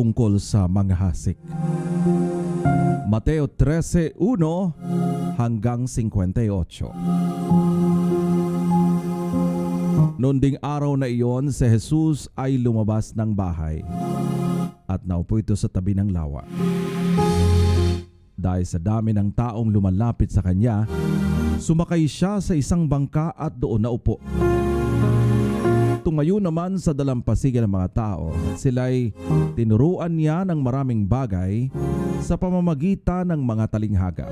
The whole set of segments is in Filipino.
tungkol sa mga hasik. Mateo 13:1 hanggang 58. Noon ding araw na iyon, si Jesus ay lumabas ng bahay at naupo ito sa tabi ng lawa. Dahil sa dami ng taong lumalapit sa kanya, sumakay siya sa isang bangka at doon naupo. Tumayo naman sa dalampasigan ng mga tao. Sila'y tinuruan niya ng maraming bagay sa pamamagitan ng mga talinghaga.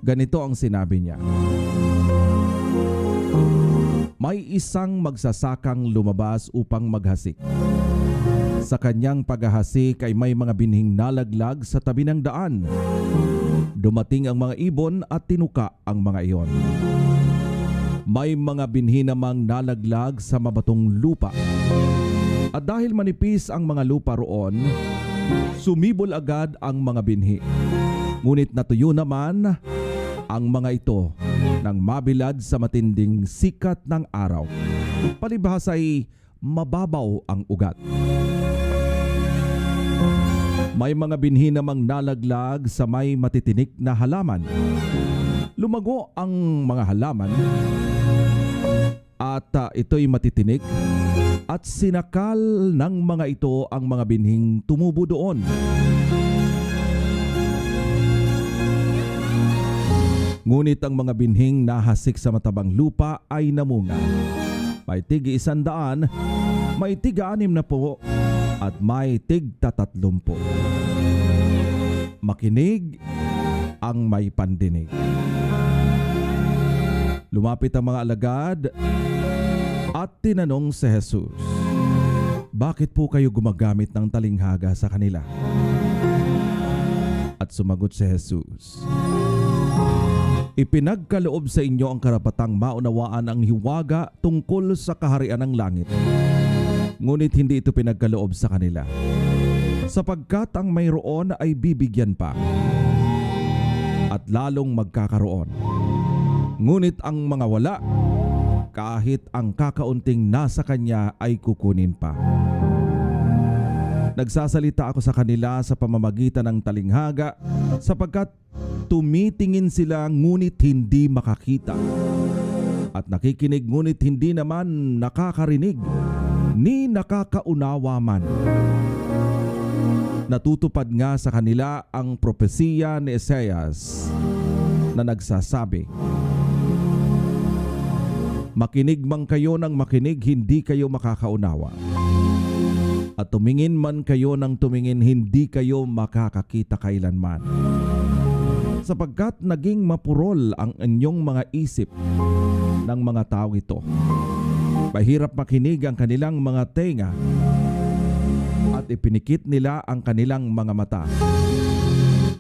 Ganito ang sinabi niya: may isang magsasakang lumabas upang maghasik. Sa kanyang paghahasik ay may mga binhing nalaglag sa tabi ng daan. Dumating ang mga ibon at tinuka ang mga iyon. May mga binhi namang nalaglag sa mabatong lupa. At dahil manipis ang mga lupa roon, sumibol agad ang mga binhi. Ngunit natuyo naman ang mga ito nang mabilad sa matinding sikat ng araw. Palibhas ay mababaw ang ugat. May mga binhi namang nalaglag sa may matitinik na halaman. Lumago ang mga halaman at ito'y matitinik at sinakal ng mga ito ang mga binhing tumubo doon. Ngunit ang mga binhing nahasik sa matabang lupa ay namunga. May tig-100, may tig-60 at may tig-30. Makinig ang may pandinig. Lumapit ang mga alagad at tinanong si Jesus, bakit po kayo gumagamit ng talinghaga sa kanila? At sumagot si Jesus, ipinagkaloob sa inyo ang karapatang maunawaan ang hiwaga tungkol sa kaharian ng langit. Ngunit hindi ito pinagkaloob sa kanila, sapagkat ang mayroon ay bibigyan pa at lalong magkakaroon. Ngunit ang mga wala, kahit ang kakaunting nasa kanya ay kukunin pa. Nagsasalita ako sa kanila sa pamamagitan ng talinghaga, sapagkat tumitingin sila ngunit hindi makakita, at nakikinig ngunit hindi naman nakakarinig, ni nakakaunawa man. Natutupad nga sa kanila ang propesiya ni Isaias na nagsasabi, makinig man kayo ng makinig, hindi kayo makakaunawa. At tumingin man kayo ng tumingin, hindi kayo makakakita kailanman. Sapagkat naging mapurol ang inyong mga isip ng mga tao ito. Mahirap makinig ang kanilang mga tenga at ipinikit nila ang kanilang mga mata.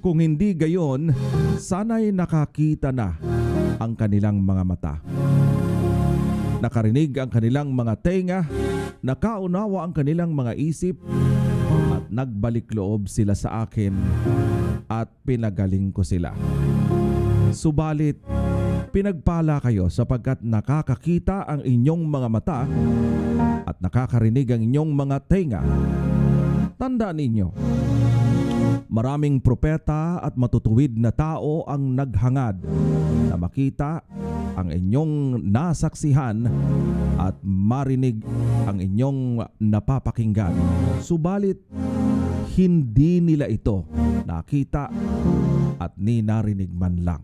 Kung hindi gayon, sana'y nakakita na ang kanilang mga mata. Nakarinig ang kanilang mga tenga, nakaunawa ang kanilang mga isip, at nagbalik loob sila sa akin at pinagaling ko sila. Subalit, pinagpala kayo sapagkat nakakakita ang inyong mga mata at nakakarinig ang inyong mga tenga. Tandaan ninyo, maraming propeta at matutuwid na tao ang naghangad na makita ang inyong nasaksihan at marinig ang inyong napapakinggan. Subalit, hindi nila ito nakita at ni narinig man lang.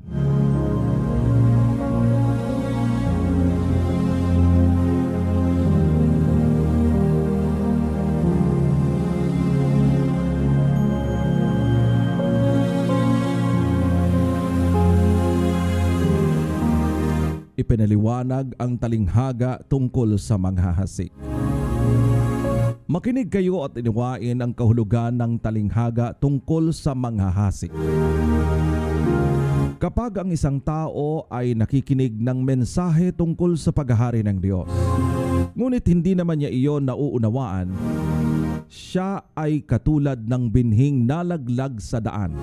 Ipinaliwanag ang talinghaga tungkol sa manghahasik. Makinig kayo at iniwain ang kahulugan ng talinghaga tungkol sa manghahasik. Kapag ang isang tao ay nakikinig ng mensahe tungkol sa paghahari ng Diyos, ngunit hindi naman niya iyon nauunawaan, siya ay katulad ng binhing nalaglag sa daan.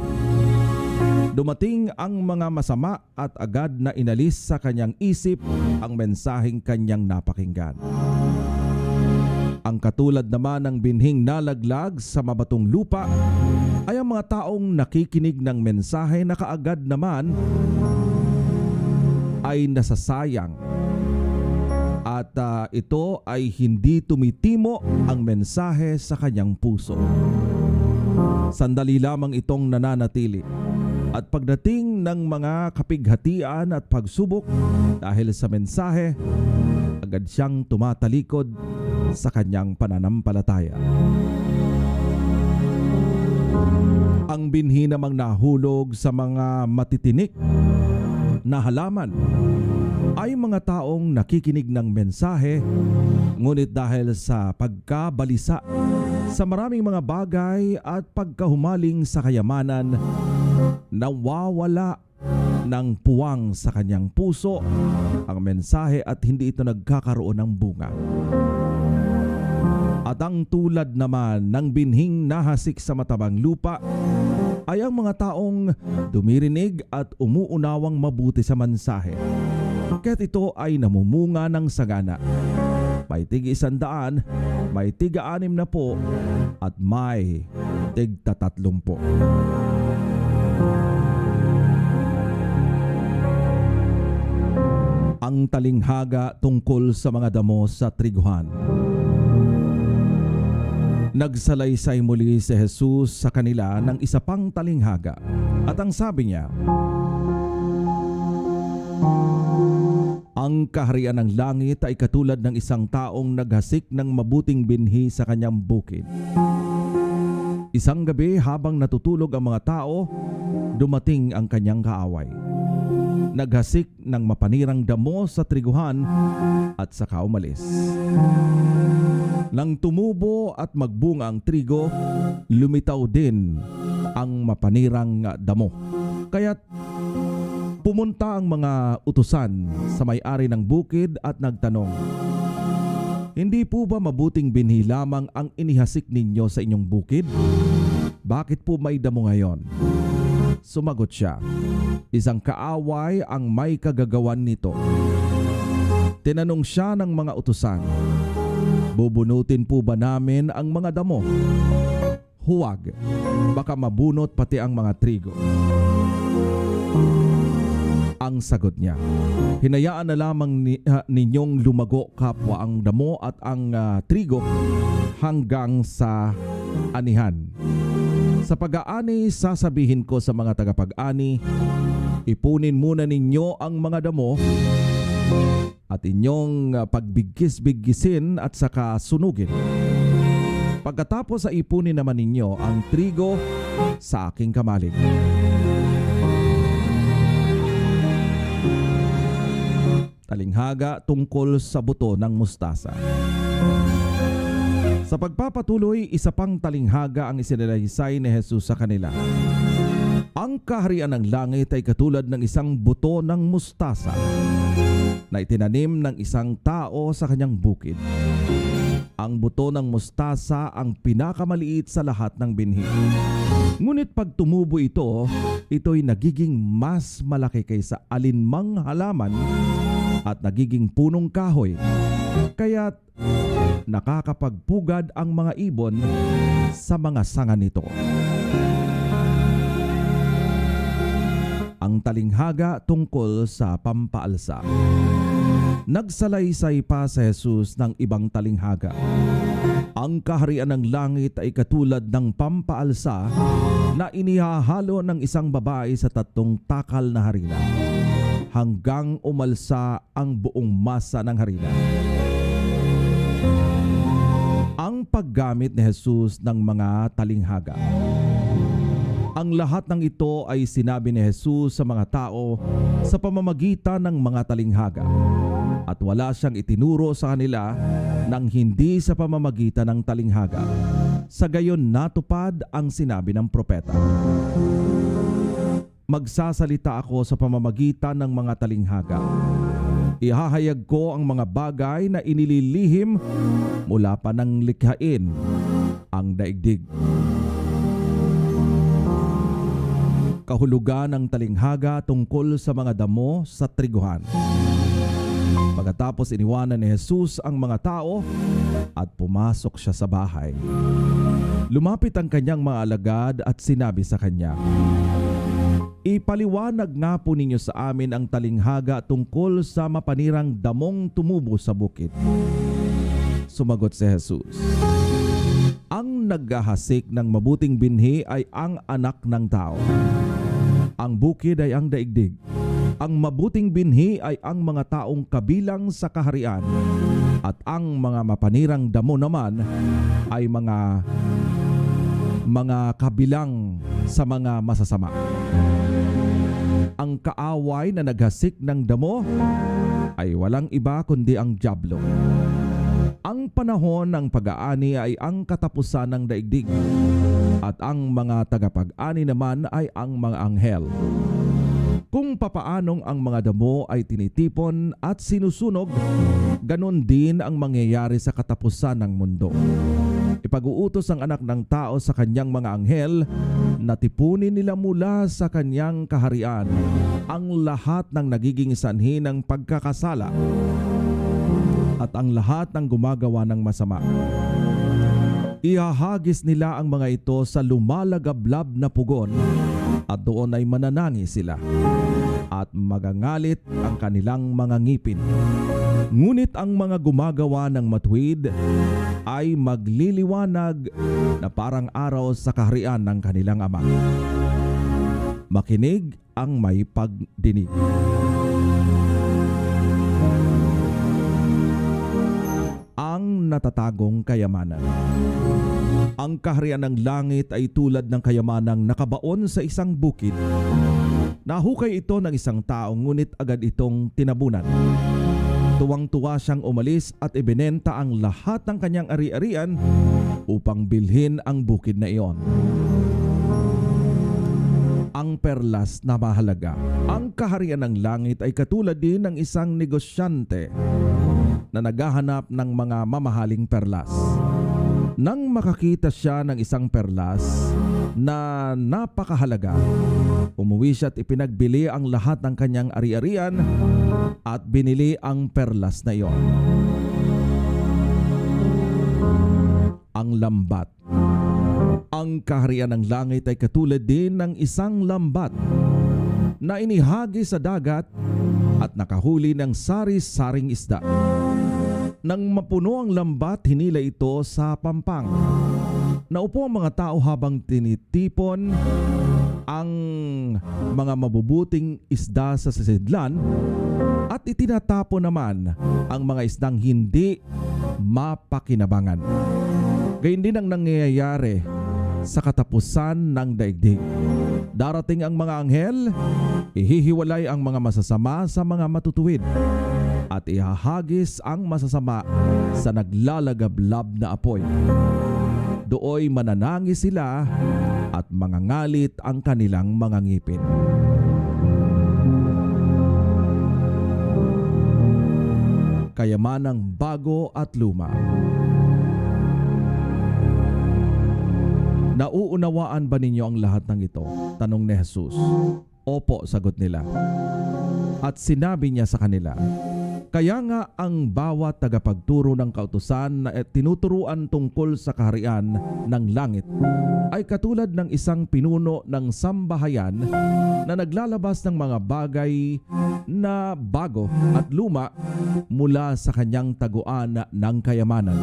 Dumating ang mga masama at agad na inalis sa kanyang isip ang mensaheng kanyang napakinggan. Ang katulad naman ng binhing nalaglag sa mabatong lupa ay ang mga taong nakikinig ng mensahe na kaagad naman ay nasasayang. At ito ay hindi tumitimo ang mensahe sa kanyang puso. Sandali lamang itong nananatili. At pagdating ng mga kapighatian at pagsubok dahil sa mensahe, agad siyang tumatalikod sa kanyang pananampalataya. Ang binhi namang nahulog sa mga matitinik na halaman ay mga taong nakikinig ng mensahe, ngunit dahil sa pagkabalisa sa maraming mga bagay at pagkahumaling sa kayamanan, nawawala ng puwang sa kanyang puso ang mensahe at hindi ito nagkakaroon ng bunga. At ang tulad naman ng binhing nahasik sa matabang lupa ay ang mga taong dumirinig at umuunawang mabuti sa mensahe. Kaya't ito ay namumunga ng sagana. May tig-100, may tig-60 at may tig-30. Ang talinghaga tungkol sa mga damo sa triguhan. Nagsalaysay muli si Jesus sa kanila ng isa pang talinghaga at ang sabi niya, ang kaharian ng langit ay katulad ng isang taong naghasik ng mabuting binhi sa kanyang bukid. Isang gabi habang natutulog ang mga tao, dumating ang kanyang kaaway. Naghasik ng mapanirang damo sa triguhan at saka umalis. Nang tumubo at magbunga ang trigo, lumitaw din ang mapanirang damo. Kaya't pumunta ang mga utusan sa may-ari ng bukid at nagtanong, hindi po ba mabuting binhi lamang ang inihasik ninyo sa inyong bukid? Bakit po may damo ngayon? Sumagot siya, isang kaaway ang may kagagawan nito. Tinanong siya ng mga utusan, bubunutin po ba namin ang mga damo? Huwag, baka mabunot pati ang mga trigo. Ang sagot niya, hinayaan na lamang ninyong lumago kapwa ang damo at ang trigo hanggang sa anihan. Sa pag-aani, sasabihin ko sa mga tagapag-ani, ipunin muna ninyo ang mga damo at inyong pagbigkis-bigkisin at saka sunugin. Pagkatapos sa ipunin naman ninyo ang trigo sa aking kamalig. Talinghaga tungkol sa buto ng mustasa. Sa pagpapatuloy, isa pang talinghaga ang isinalaysay ni Jesus sa kanila. Ang kaharian ng langit ay katulad ng isang buto ng mustasa na itinanim ng isang tao sa kanyang bukid. Ang buto ng mustasa ang pinakamaliit sa lahat ng binhi. Ngunit pag tumubo ito, ito'y nagiging mas malaki kaysa alinmang halaman at nagiging punong kahoy. Kaya't nakakapagpugad ang mga ibon sa mga sanga nito. Ang talinghaga tungkol sa pampaalsa. Nagsalaysay pa sa Jesus ng ibang talinghaga. Ang kaharian ng langit ay katulad ng pampaalsa na inihahalo ng isang babae sa 3 takal na harina hanggang umalsa ang buong masa ng harina. Ang paggamit ni Jesus ng mga talinghaga. Ang lahat ng ito ay sinabi ni Jesus sa mga tao sa pamamagitan ng mga talinghaga. At wala siyang itinuro sa kanila nang hindi sa pamamagitan ng talinghaga. Sa gayon natupad ang sinabi ng propeta. Magsasalita ako sa pamamagitan ng mga talinghaga. Ihahayag ko ang mga bagay na inililihim mula pa ng likhain ang daigdig. Kahulugan ng talinghaga tungkol sa mga damo sa triguhan. Pagkatapos iniwanan ni Jesus ang mga tao at pumasok siya sa bahay. Lumapit ang kanyang mga alagad at sinabi sa kanya, "Ipaliwanag nga po ninyo sa amin ang talinghaga tungkol sa mapanirang damong tumubo sa bukid." Sumagot si Jesus, "Ang naghahasik ng mabuting binhi ay ang anak ng tao. Ang bukid ay ang daigdig. Ang mabuting binhi ay ang mga taong kabilang sa kaharian, at ang mga mapanirang damo naman ay mga kabilang sa mga masasama. Ang kaaway na naghasik ng damo ay walang iba kundi ang dyablo. Ang panahon ng pag-aani ay ang katapusan ng daigdig, at ang mga tagapag-ani naman ay ang mga anghel. Kung papaanong ang mga damo ay tinitipon at sinusunog, ganon din ang mangyayari sa katapusan ng mundo. Ipag-uutos ang anak ng tao sa kanyang mga anghel na tipunin nila mula sa kanyang kaharian ang lahat ng nagiging sanhi ng pagkakasala at ang lahat ng gumagawa ng masama. Ihahagis nila ang mga ito sa lumalagablab na pugon, at doon ay mananangis sila at magangalit ang kanilang mga ngipin. Ngunit ang mga gumagawa ng matuwid ay magliliwanag na parang araw sa kaharian ng kanilang Ama. Makinig ang may pagdinig." Ang natatagong kayamanan. Ang kaharian ng langit ay tulad ng kayamanang nakabaon sa isang bukid. Nahukay ito ng isang tao, ngunit agad itong tinabunan. Tuwang-tuwa siyang umalis at ibinenta ang lahat ng kanyang ari-arian upang bilhin ang bukid na iyon. Ang perlas na mahalaga. Ang kaharian ng langit ay katulad din ng isang negosyante na naghahanap ng mga mamahaling perlas. Nang makakita siya ng isang perlas na napakahalaga, umuwi siya at ipinagbili ang lahat ng kanyang ari-arian at binili ang perlas na iyon. Ang lambat. Ang kaharian ng langit ay katulad din ng isang lambat na inihagi sa dagat at nakahuli ng sari-saring isda. Nang mapuno ang lambat, hinila ito sa pampang. Naupo ang mga tao habang tinitipon ang mga mabubuting isda sa sisidlan, at itinatapon naman ang mga isdang hindi mapakinabangan. Gayun din ang nangyayari sa katapusan ng daigdig. Darating ang mga anghel, ihihiwalay ang mga masasama sa mga matutuwid, at ihahagis ang masasama sa naglalagablab na apoy. Dooy mananangis sila at mangangalit ang kanilang mga ngipin. Kayamanang bago at luma. Nauunawaan ba ninyo ang lahat ng ito? Tanong ni Jesus. Opo, sagot nila. At sinabi niya sa kanila, "Kaya nga ang bawat tagapagturo ng kautusan na tinuturuan tungkol sa kaharian ng langit ay katulad ng isang pinuno ng sambahayan na naglalabas ng mga bagay na bago at luma mula sa kanyang taguan ng kayamanan."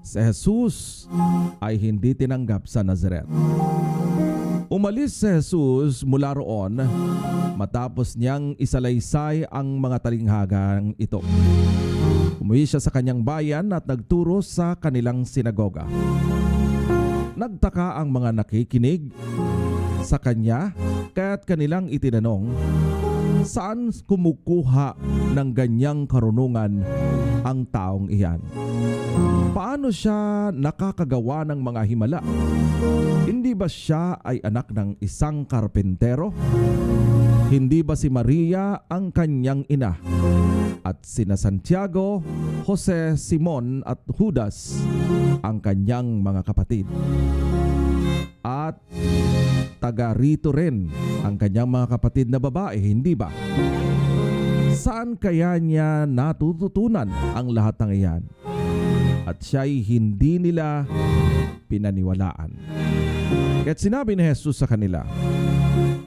Si Jesus ay hindi tinanggap sa Nazaret. Umalis si Jesus mula roon matapos niyang isalaysay ang mga talinghagang ito. Umuwi siya sa kanyang bayan at nagturo sa kanilang sinagoga. Nagtaka ang mga nakikinig sa kanya, kaya't kanilang itinanong, saan kumukuha ng ganyang karunungan ang taong iyan? Paano siya nakakagawa ng mga himala? Hindi ba siya ay anak ng isang karpentero? Hindi ba si Maria ang kanyang ina? At sina Santiago, Jose, Simon at Judas ang kanyang mga kapatid? At taga rito rin ang kanyang mga kapatid na babae, hindi ba? Saan kaya niya natututunan ang lahat ng iyan? At siya'y hindi nila pinaniwalaan. Kaya't sinabi ni Jesus sa kanila,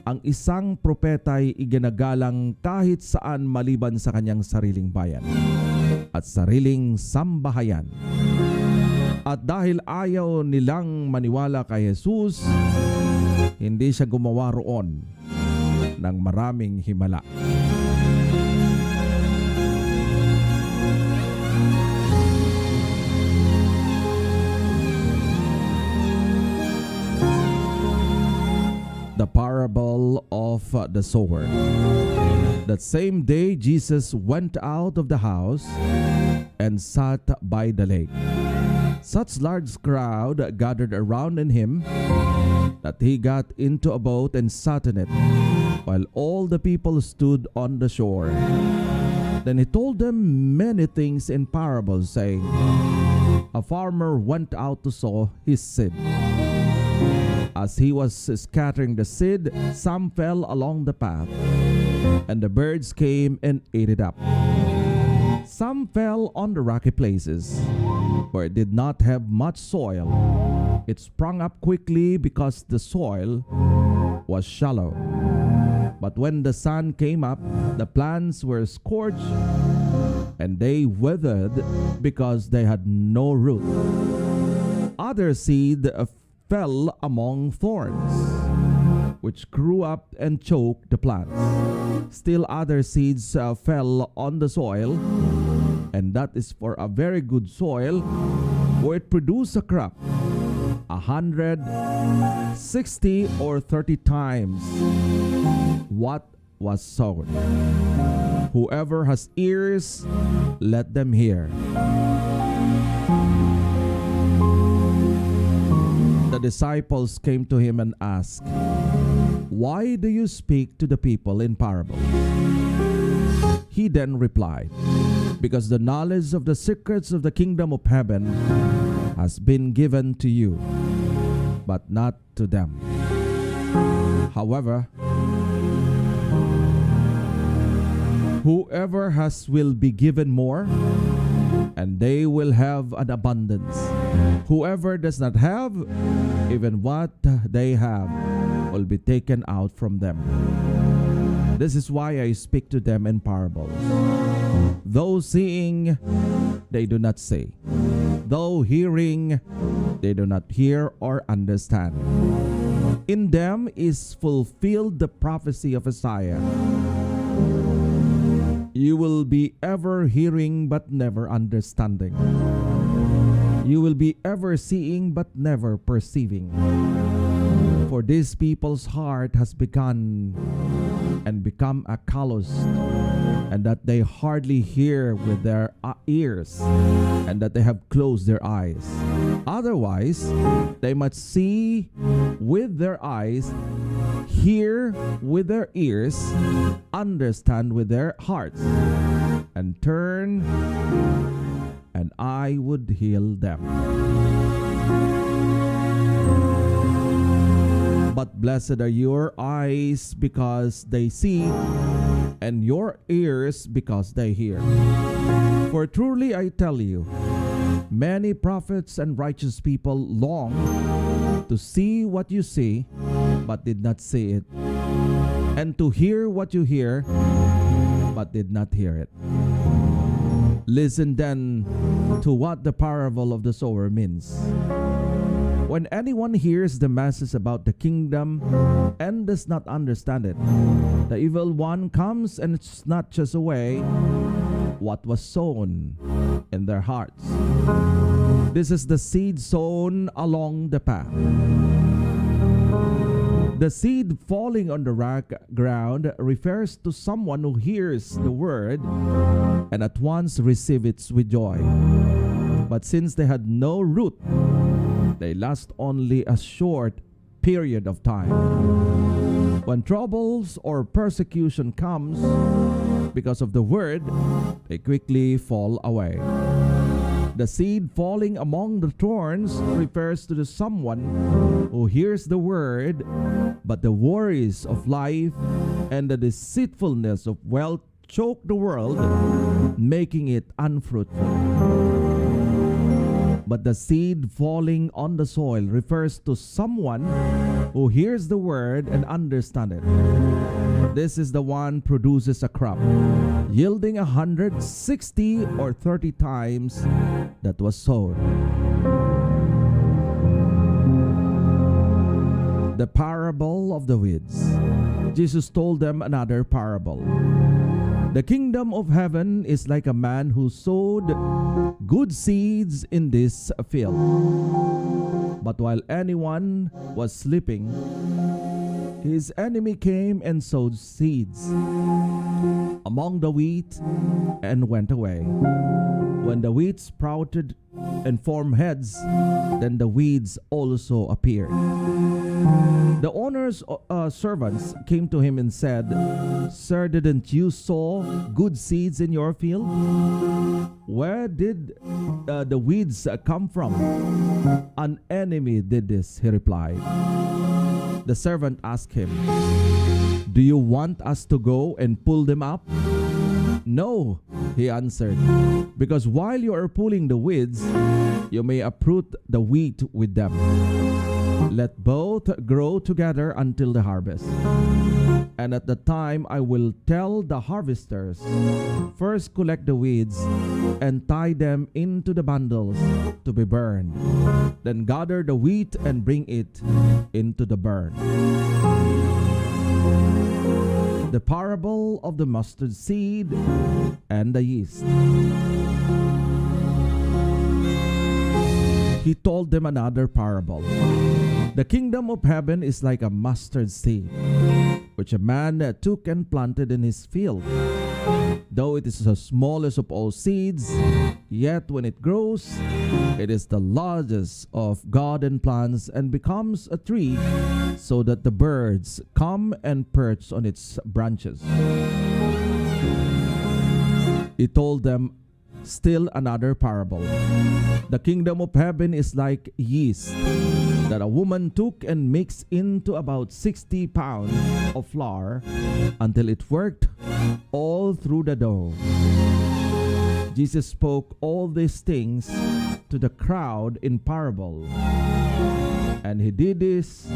ang isang propeta'y iginagalang kahit saan maliban sa kanyang sariling bayan at sariling sambahayan. At dahil ayaw nilang maniwala kay Jesus, hindi siya gumawa roon ng maraming himala. The parable of the sower. That same day, Jesus went out of the house and sat by the lake. Such large crowd gathered around him that he got into a boat and sat in it, while all the people stood on the shore. Then he told them many things in parables, saying, a farmer went out to sow his seed. As he was scattering the seed, some fell along the path, and the birds came and ate it up. Some fell on the rocky places, where it did not have much soil. It sprung up quickly because the soil was shallow. But when the sun came up, the plants were scorched, and they withered because they had no root. Other seed fell among thorns, which grew up and choked the plants. Still other seeds fell on the soil, and that is for a very good soil, where it produced a crop 100, 60, or 30 times what was sown. Whoever has ears, let them hear. The disciples came to him and asked, why do you speak to the people in parables? He then replied, because the knowledge of the secrets of the kingdom of heaven has been given to you, but not to them. However, whoever has will be given more, and they will have an abundance. Whoever does not have, even what they have will be taken out from them. This is why I speak to them in parables. Though seeing, they do not see. Though hearing, they do not hear or understand. In them is fulfilled the prophecy of Isaias. You will be ever hearing but never understanding. You will be ever seeing but never perceiving. For this people's heart has begun and become a callous, and that they hardly hear with their ears, and that they have closed their eyes. Otherwise, they might see with their eyes, hear with their ears, understand with their hearts, and turn, and I would heal them. But blessed are your eyes because they see, and your ears because they hear. For truly I tell you, many prophets and righteous people long to see what you see, but did not see it, and to hear what you hear, but did not hear it. Listen then to what the parable of the sower means. When anyone hears the message about the kingdom and does not understand it, the evil one comes and snatches away what was sown in their hearts. This is the seed sown along the path. The seed falling on the rock ground refers to someone who hears the word and at once receives it with joy. But since they had no root, they last only a short period of time. When troubles or persecution comes because of the word, they quickly fall away. The seed falling among the thorns refers to the someone who hears the word, but the worries of life and the deceitfulness of wealth choke the world, making it unfruitful. But the seed falling on the soil refers to someone who hears the word and understands it. This is the one produces a crop, yielding 160 or 30 times that was sown. The parable of the weeds. Jesus told them another parable. The kingdom of heaven is like a man who sowed good seeds in this field. But while anyone was sleeping, his enemy came and sowed seeds among the wheat and went away. When the wheat sprouted and formed heads, then the weeds also appeared. The owner's servants came to him and said, "Sir, didn't you sow good seeds in your field? Where did the weeds come from?" "An enemy did this," he replied. The servant asked him, "Do you want us to go and pull them up?" "No," he answered, "because while you are pulling the weeds, you may uproot the wheat with them. Let both grow together until the harvest. And at the time I will tell the harvesters, first collect the weeds and tie them into the bundles to be burned. Then gather the wheat and bring it into the burn." The parable of the mustard seed and the yeast. He told them another parable. The kingdom of heaven is like a mustard seed, which a man took and planted in his field. Though it is the smallest of all seeds, yet when it grows, it is the largest of garden plants and becomes a tree, so that the birds come and perch on its branches. He told them still another parable. The kingdom of heaven is like yeast that a woman took and mixed into about 60 pounds of flour until it worked all through the dough. Jesus spoke all these things to the crowd in parable, and he did this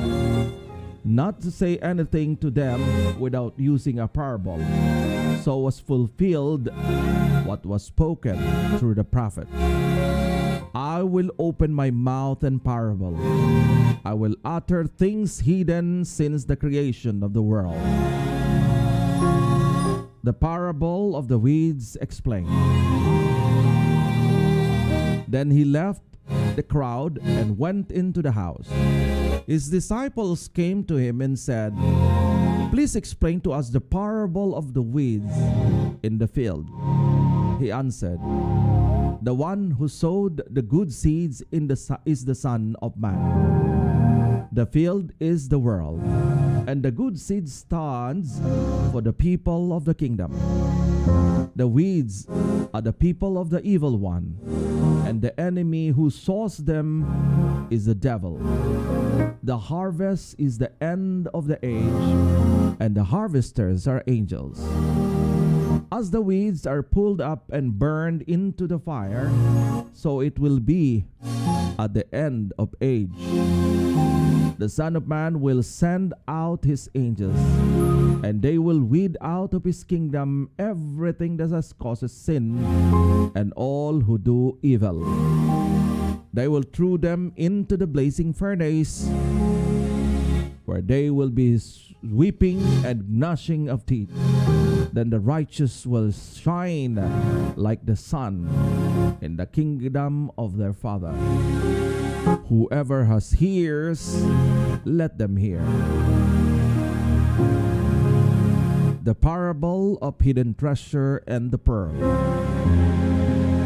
not to say anything to them without using a parable. So was fulfilled what was spoken through the prophet. "I will open my mouth in parable. I will utter things hidden since the creation of the world." The parable of the weeds explained. Then he left the crowd and went into the house. His disciples came to him and said, "Please explain to us the parable of the weeds in the field." He answered, "The one who sowed the good seeds is the Son of Man. The field is the world, and the good seed stands for the people of the kingdom. The weeds are the people of the evil one, and the enemy who sows them is the devil. The harvest is the end of the age, and the harvesters are angels. As the weeds are pulled up and burned into the fire, so it will be at the end of age. The Son of Man will send out his angels, and they will weed out of his kingdom everything that has causes sin and all who do evil. They will throw them into the blazing furnace, where they will be weeping and gnashing of teeth. Then the righteous will shine like the sun in the kingdom of their Father. Whoever has ears, let them hear." The parable of hidden treasure and the pearl.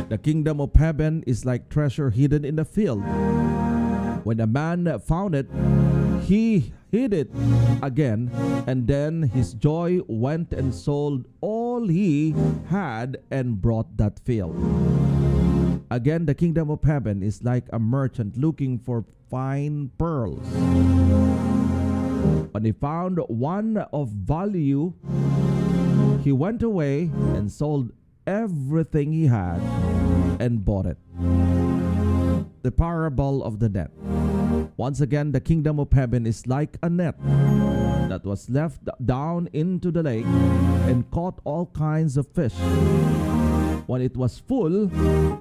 The kingdom of heaven is like treasure hidden in the field. When a man found it, he hid it again, and then his joy went and sold all he had and brought that field. Again, the kingdom of heaven is like a merchant looking for fine pearls. When he found one of value, he went away and sold everything he had and bought it. The parable of the net. Once again, the kingdom of heaven is like a net that was left down into the lake and caught all kinds of fish. When it was full,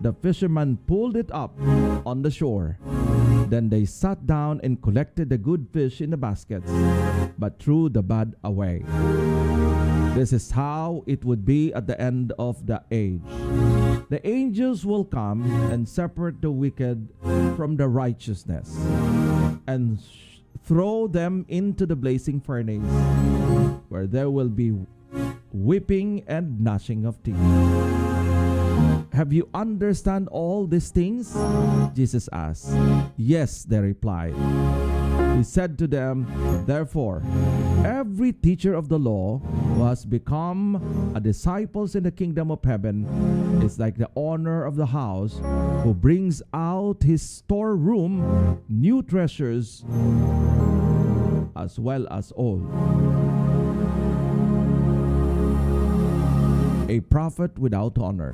the fishermen pulled it up on the shore. Then they sat down and collected the good fish in the baskets, but threw the bad away. This is how it would be at the end of the age. The angels will come and separate the wicked from the righteousness and throw them into the blazing furnace, where there will be weeping and gnashing of teeth. Have you understand all these things? Jesus asked. Yes, they replied. He said to them, therefore, every teacher of the law who has become a disciple in the kingdom of heaven is like the owner of the house who brings out his storeroom new treasures as well as old. A prophet without honor.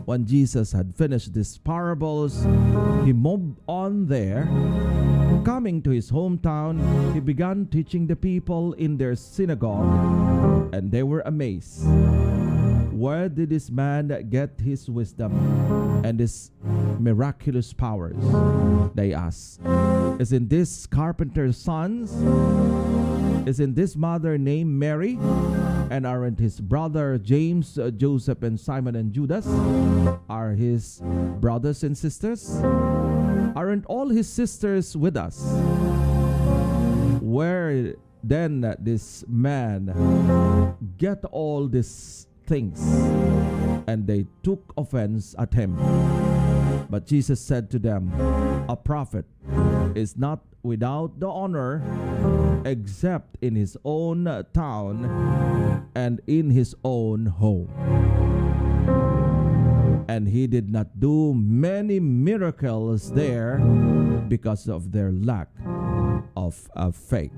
When Jesus had finished these parables, he moved on there. Coming to his hometown, he began teaching the people in their synagogue, and they were amazed. Where did this man get his wisdom and his miraculous powers? They asked. Isn't this carpenter's sons? Isn't this mother named Mary? And aren't his brother James, Joseph, and Simon and Judas? Are his brothers and sisters? Aren't all his sisters with us? Where then this man get all these things? And they took offense at him. But Jesus said to them, a prophet is not without the honor except in his own town and in his own home. And he did not do many miracles there because of their lack of faith.